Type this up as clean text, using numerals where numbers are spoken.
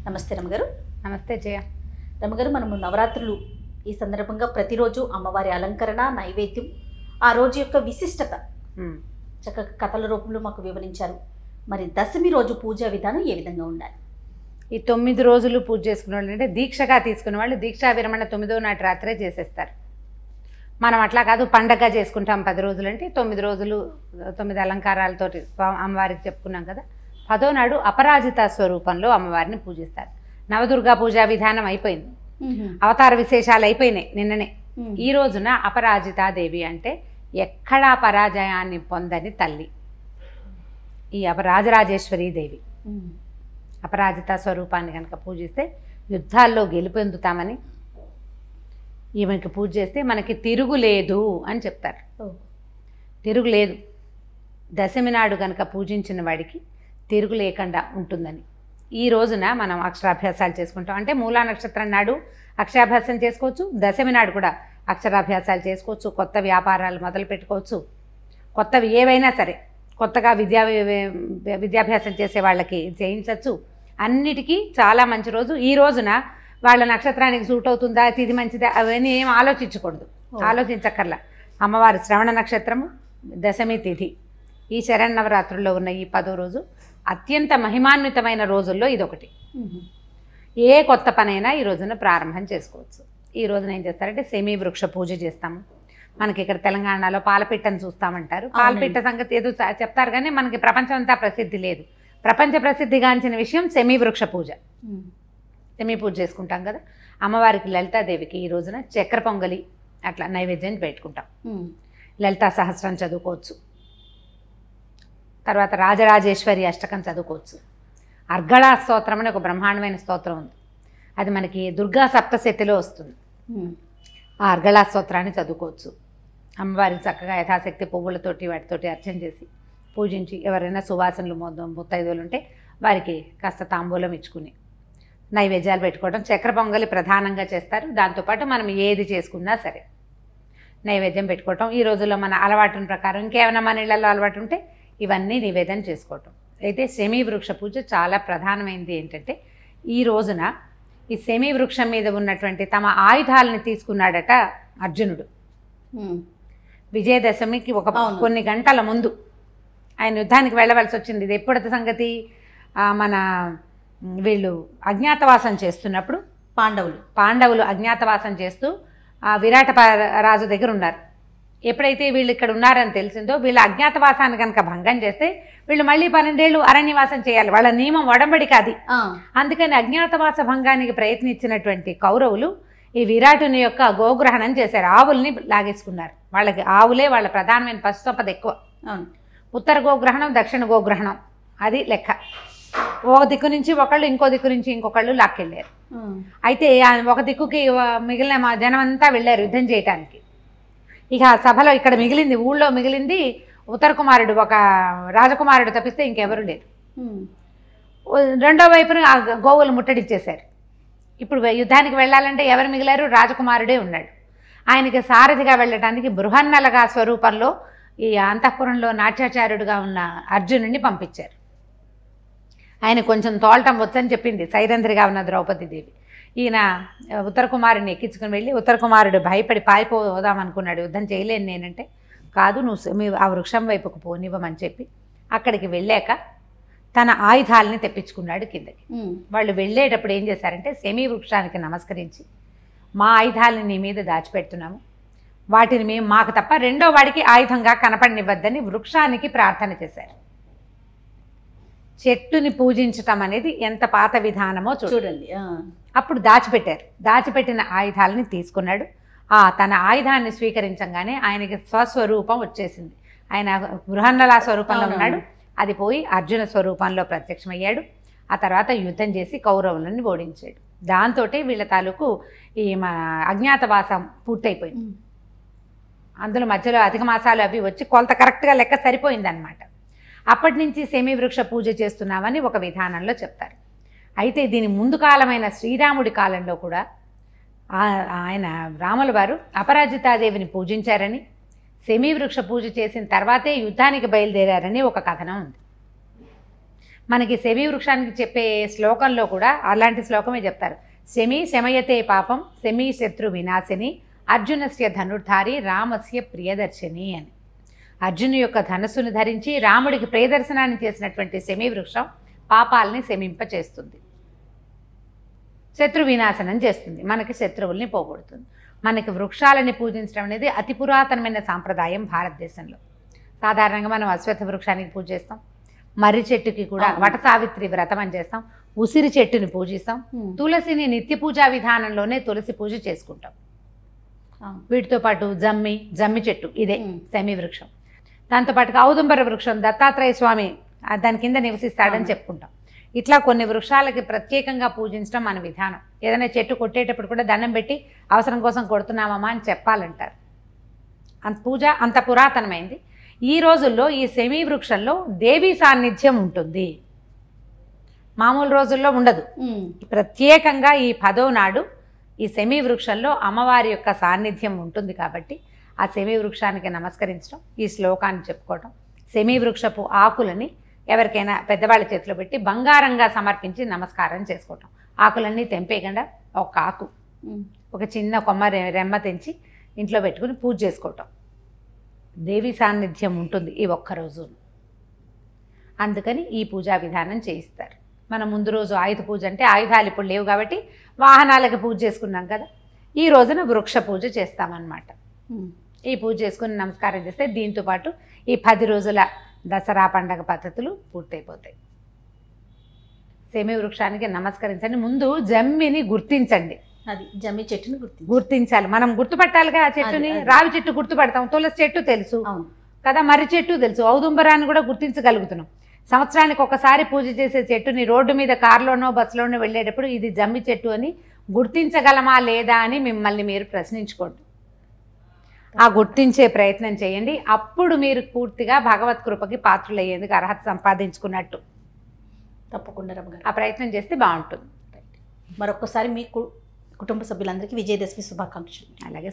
నమస్తే రమగారు. నమస్తే జయ. రమగారు, మనము నవరాత్రులు ఈ సందర్భంగా ప్రతిరోజు అమ్మవారి అలంకరణ, నైవేద్యం, ఆ రోజు యొక్క విశిష్టత చక్కగా కథల రూపంలో మాకు వివరించారు. మరి దశమి రోజు పూజా విధానం ఏ విధంగా ఉండాలి? ఈ 9 రోజులు పూజ చేసుకునే వాళ్ళు అంటే దీక్షగా తీసుకునే వాళ్ళు దీక్షా విరమణ 9వ నాటి రాత్రే చేసేస్తారు. మనం అట్లా కాదు, పండగ చేసుకుంటాం 10 రోజులు అంటే 9 రోజులు 9 అలంకారాలతోటి అమ్మవారికి చెప్పుకున్నాం కదా. 10వ నాడు అపరాజిత స్వరూపంలో అమ్మవారిని పూజిస్తారు. నవదుర్గా పూజా విధానం అయిపోయింది, అవతార విశేషాలు అయిపోయినాయి నిన్ననే. ఈ రోజున అపరాజితాదేవి అంటే ఎక్కడా పరాజయాన్ని పొందని తల్లి, ఈ రాజరాజేశ్వరీ దేవి. అపరాజిత స్వరూపాన్ని కనుక పూజిస్తే యుద్ధాల్లో గెలుపొందుతామని, ఈమెకి పూజ చేస్తే మనకి తిరుగులేదు అని చెప్తారు. తిరుగులేదు, దశమి నాడు కనుక పూజించిన వాడికి తిరుగు లేకుండా ఉంటుందని. ఈ రోజున మనం అక్షరాభ్యాసాలు చేసుకుంటాం. అంటే మూలా నక్షత్రం నాడు అక్షరాభ్యాసం చేసుకోవచ్చు, దశమి నాడు కూడా అక్షరాభ్యాసాలు చేసుకోవచ్చు, కొత్త వ్యాపారాలు మొదలు పెట్టుకోవచ్చు, కొత్తవి ఏవైనా సరే కొత్తగా విద్యాభ్యాసం చేసే వాళ్ళకి చేయించవచ్చు. అన్నిటికీ చాలా మంచి రోజు. ఈ రోజున వాళ్ళ నక్షత్రానికి సూట్ అవుతుందా, తిది మంచిదా, అవన్నీ ఏం ఆలోచించకూడదు, ఆలోచించక్కర్లా. అమ్మవారి శ్రవణ నక్షత్రము, దశమి తిథి, ఈ శరన్నవరాత్రుల్లో ఉన్న ఈ 10వ రోజు అత్యంత మహిమాన్వితమైన రోజుల్లో ఇదొకటి. ఏ కొత్త పనైనా ఈ రోజున ప్రారంభం చేసుకోవచ్చు. ఈ రోజున ఏం చేస్తారంటే సెమీ వృక్ష పూజ చేస్తాము. మనకి ఇక్కడ తెలంగాణలో పాలపిట్టను చూస్తామంటారు. పాలపిట్ట సంగతి ఏదో చెప్తారు, కానీ మనకి ప్రపంచం అంతా ప్రసిద్ధి లేదు. ప్రపంచ ప్రసిద్ధిగాంచిన విషయం సెమీ వృక్ష పూజ. సెమీ పూజ చేసుకుంటాం కదా. అమ్మవారికి లలితాదేవికి ఈ రోజున చక్కెర పొంగలి అట్లా నైవేద్యం పెట్టుకుంటాం. లలితా సహస్రం చదువుకోవచ్చు, తర్వాత రాజరాజేశ్వరి అష్టకం చదువుకోవచ్చు. అర్గళా స్తోత్రం అని ఒక బ్రహ్మాండమైన స్తోత్రం ఉంది, అది మనకి దుర్గా సప్తశతిలో వస్తుంది. ఆ అర్గళా స్తోత్రాన్ని చదువుకోవచ్చు. అమ్మవారికి చక్కగా యథాశక్తి పువ్వులతోటి వాటితోటి అర్చన చేసి పూజించి, ఎవరైనా సువాసనలు ముత్తైదువులు ఉంటే వారికి కాస్త తాంబూలం ఇచ్చుకుని నైవేద్యాలు పెట్టుకోవడం. చక్కెర పొంగలి ప్రధానంగా చేస్తారు. దాంతోపాటు మనం ఏది చేసుకున్నా సరే నైవేద్యం పెట్టుకోవటం. ఈ రోజుల్లో మన అలవాటుని ప్రకారం ఇంకేమైనా మన ఇళ్లలో అలవాటు ఉంటే ఇవన్నీ నివేదన చేసుకోవటం. అయితే సెమీ వృక్ష పూజ చాలా ప్రధానమైనది. ఏంటంటే ఈ రోజున ఈ సెమీ వృక్షం మీద ఉన్నటువంటి తమ ఆయుధాలని తీసుకున్నాడట అర్జునుడు. విజయదశమికి కొన్ని గంటల ముందు ఆయన యుద్ధానికి వెళ్ళవలసి వచ్చింది. ఇది ఎప్పుడైతే సంగతి, మన వీళ్ళు అజ్ఞాతవాసం చేస్తున్నప్పుడు పాండవులు అజ్ఞాతవాసం చేస్తూ విరాట రాజు దగ్గర ఉన్నారు. ఎప్పుడైతే వీళ్ళు ఇక్కడ ఉన్నారని తెలిసిందో, వీళ్ళ అజ్ఞాతవాసాన్ని కనుక భంగం చేస్తే వీళ్ళు మళ్ళీ 12 ఏళ్ళు అరణ్యవాసం చేయాలి. వాళ్ళ నియమం ఒడంబడిక అది. అందుకని అజ్ఞాతవాస భంగానికి ప్రయత్నించినటువంటి కౌరవులు ఈ విరాటుని యొక్క గోగ్రహణం చేశారు. ఆవుల్ని లాగేసుకున్నారు. వాళ్ళకి ఆవులే వాళ్ళ ప్రధానమైన పశు సంపద ఎక్కువ. ఉత్తర గోగ్రహణం, దక్షిణ గోగ్రహణం అది లెక్క. ఒక దిక్కు నుంచి ఒకళ్ళు, ఇంకో దిక్కు నుంచి ఇంకొకళ్ళు లాక్కెళ్ళారు. అయితే ఒక దిక్కుకి మిగిలిన మా జనం అంతా వెళ్ళారు యుద్ధం చేయటానికి. ఇక సభలో ఇక్కడ మిగిలింది, ఊళ్ళో మిగిలింది ఉత్తర కుమారుడు, ఒక రాజకుమారుడు తప్పిస్తే ఇంకెవరు లేరు. రెండో వైపున గోవులు ముట్టడిచ్చేశారు. ఇప్పుడు యుద్ధానికి వెళ్ళాలంటే ఎవరు మిగిలారు? రాజకుమారుడే ఉన్నాడు. ఆయనకి సారథిగా వెళ్ళటానికి బృహన్నలగా స్వరూపంలో ఈ అంతఃపురంలో నాట్యాచార్యుడుగా ఉన్న అర్జునుడిని పంపించారు. ఆయన కొంచెం తోలటం వచ్చని చెప్పింది సైరంధ్రిగా ఉన్న ద్రౌపదీదేవి. ఈయన ఉత్తర కుమారుడిని ఎక్కించుకుని వెళ్ళి, ఉత్తర కుమారుడు భయపడి పారిపోదామనుకున్నాడు. యుద్ధం చేయలేను నేనంటే, కాదు నువ్వు ఆ వృక్షం వైపుకు పోనివ్వమని చెప్పి అక్కడికి వెళ్ళాక తన ఆయుధాలని తెప్పించుకున్నాడు కిందకి. వాళ్ళు వెళ్ళేటప్పుడు ఏం చేశారంటే సెమీ వృక్షానికి నమస్కరించి, మా ఆయుధాలని నీ మీద దాచిపెడుతున్నాము, వాటిని మేము మాకు తప్ప రెండో వాడికి ఆయుధంగా కనపడనివ్వద్దని వృక్షానికి ప్రార్థన చేశారు. చెట్టుని పూజించటం అనేది ఎంత పాత విధానమో చూడండి. అప్పుడు దాచిపెట్టారు. దాచిపెట్టిన ఆయుధాలని తీసుకున్నాడు. తన ఆయుధాన్ని స్వీకరించగానే ఆయనకి స్వస్వరూపం వచ్చేసింది. ఆయన బృహన్నలా స్వరూపంలో ఉన్నాడు, అది పోయి అర్జున స్వరూపంలో ప్రత్యక్షమయ్యాడు. ఆ తర్వాత యుద్ధం చేసి కౌరవులను ఓడించాడు. దాంతో వీళ్ళ తాలూకు ఈ అజ్ఞాతవాసం పూర్తయిపోయింది. అందులో మధ్యలో అధిక మాసాలు అవి వచ్చి కొలత కరెక్ట్గా లెక్క సరిపోయిందనమాట. అప్పటి నుంచి సెమీ వృక్ష పూజ చేస్తున్నామని ఒక విధానంలో చెప్తారు. అయితే దీని ముందు కాలమైన శ్రీరాముడి కాలంలో కూడా ఆయన రాముల వారు అపరాజితాదేవిని పూజించారని, సెమీ వృక్ష పూజ చేసిన తర్వాతే యుద్ధానికి బయలుదేరారని ఒక కథనం ఉంది. మనకి శమీ వృక్షానికి చెప్పే శ్లోకంలో కూడా అలాంటి శ్లోకమే చెప్తారు. శమీ శమయతే పాపం శమీ శత్రు వినాశిని అర్జునస్య ధనుర్ధారి రామస్య ప్రియదర్శిని అని. అర్జును యొక్క ధనస్సును ధరించి రాముడికి ప్రియదర్శనాన్ని చేసినటువంటి శమీ వృక్షం పాపాలని శమింపచేస్తుంది, శత్రు వినాశనం చేస్తుంది, మనకి శత్రువుల్ని పోగొడుతుంది. మనకి వృక్షాలని పూజించడం అనేది అతి పురాతనమైన సాంప్రదాయం భారతదేశంలో. సాధారణంగా మనం అశ్వత్థ వృక్షానికి పూజ చేస్తాం, మర్రి చెట్టుకి కూడా వట సావిత్రి వ్రతం అని చేస్తాం, ఉసిరి చెట్టుని పూజిస్తాం, తులసిని నిత్య పూజా విధానంలోనే తులసి పూజ చేసుకుంటాం. వీటితో పాటు జమ్మి చెట్టు ఇదే శమీ వృక్షం. దాంతోపాటుగా ఔదుంబర వృక్షం దత్తాత్రేయ స్వామి దాని కింద నివసిస్తాడని చెప్పుకుంటాం. ఇట్లా కొన్ని వృక్షాలకి ప్రత్యేకంగా పూజించడం మన విధానం. ఏదైనా చెట్టు కొట్టేటప్పుడు కూడా దండం పెట్టి అవసరం కోసం కొడుతున్నామమ్మా అని చెప్పాలంటారు. అంత పూజ అంత పురాతనమైంది. ఈ రోజుల్లో ఈ శమీ వృక్షంలో దేవీ సాన్నిధ్యం ఉంటుంది, మామూలు రోజుల్లో ఉండదు. ప్రత్యేకంగా ఈ 10వ నాడు ఈ శమీ వృక్షంలో అమ్మవారి యొక్క సాన్నిధ్యం ఉంటుంది కాబట్టి ఆ శమీ వృక్షానికి నమస్కరించడం, ఈ శ్లోకాన్ని చెప్పుకోవటం, శమీ వృక్షపు ఆకులని ఎవరికైనా పెద్దవాళ్ళ చేతిలో పెట్టి బంగారంగా సమర్పించి నమస్కారం చేసుకోవటం. ఆకులన్నీ తెంపేయకుండా ఒక ఆకు, ఒక చిన్న కొమ్మ రెమ్మ తెంచి ఇంట్లో పెట్టుకుని పూజ చేసుకోవటం. దేవి సాన్నిధ్యం ఉంటుంది ఈ ఒక్కరోజు. అందుకని ఈ పూజా విధానం చేయిస్తారు. మనం ముందు రోజు ఆయుధ పూజ అంటే ఆయుధాలు ఇప్పుడు లేవు కాబట్టి వాహనాలకు పూజ చేసుకున్నాం కదా, ఈ రోజున వృక్ష పూజ చేస్తామన్నమాట. ఈ పూజ చేసుకుని నమస్కారం చేస్తే దీంతోపాటు ఈ 10 రోజుల దసరా పండగ పద్ధతులు పూర్తయిపోతాయి. శమీ వృక్షానికి నమస్కరించండి. ముందు జమ్మిని గుర్తించండి, అది జమ్మి చెట్టుని గుర్తించాలి. మనం గుర్తుపట్టాలిగా ఆ చెట్టుని. రావి చెట్టు గుర్తుపడతాం, తులసి చెట్టు తెలుసు కదా, మర్రి చెట్టు తెలుసు, ఔదుంబరాన్ని కూడా గుర్తించగలుగుతున్నాం. సంవత్సరానికి ఒకసారి పూజ చేసే చెట్టుని రోడ్డు మీద కారులోనో బస్సులోనో వెళ్ళేటప్పుడు ఇది జమ్మి చెట్టు అని గుర్తించగలమా లేదా అని మిమ్మల్ని మీరు ప్రశ్నించుకోండి. ఆ గుర్తించే ప్రయత్నం చేయండి. అప్పుడు మీరు పూర్తిగా భగవత్ కృపకి పాత్రులయ్యేందుకు అర్హత సంపాదించుకున్నట్టు. తప్పకుండా రమ్మగారు ఆ ప్రయత్నం చేస్తే బాగుంటుంది. మరొకసారి మీ కుటుంబ సభ్యులందరికీ విజయదశమి శుభాకాంక్షలు. అలాగే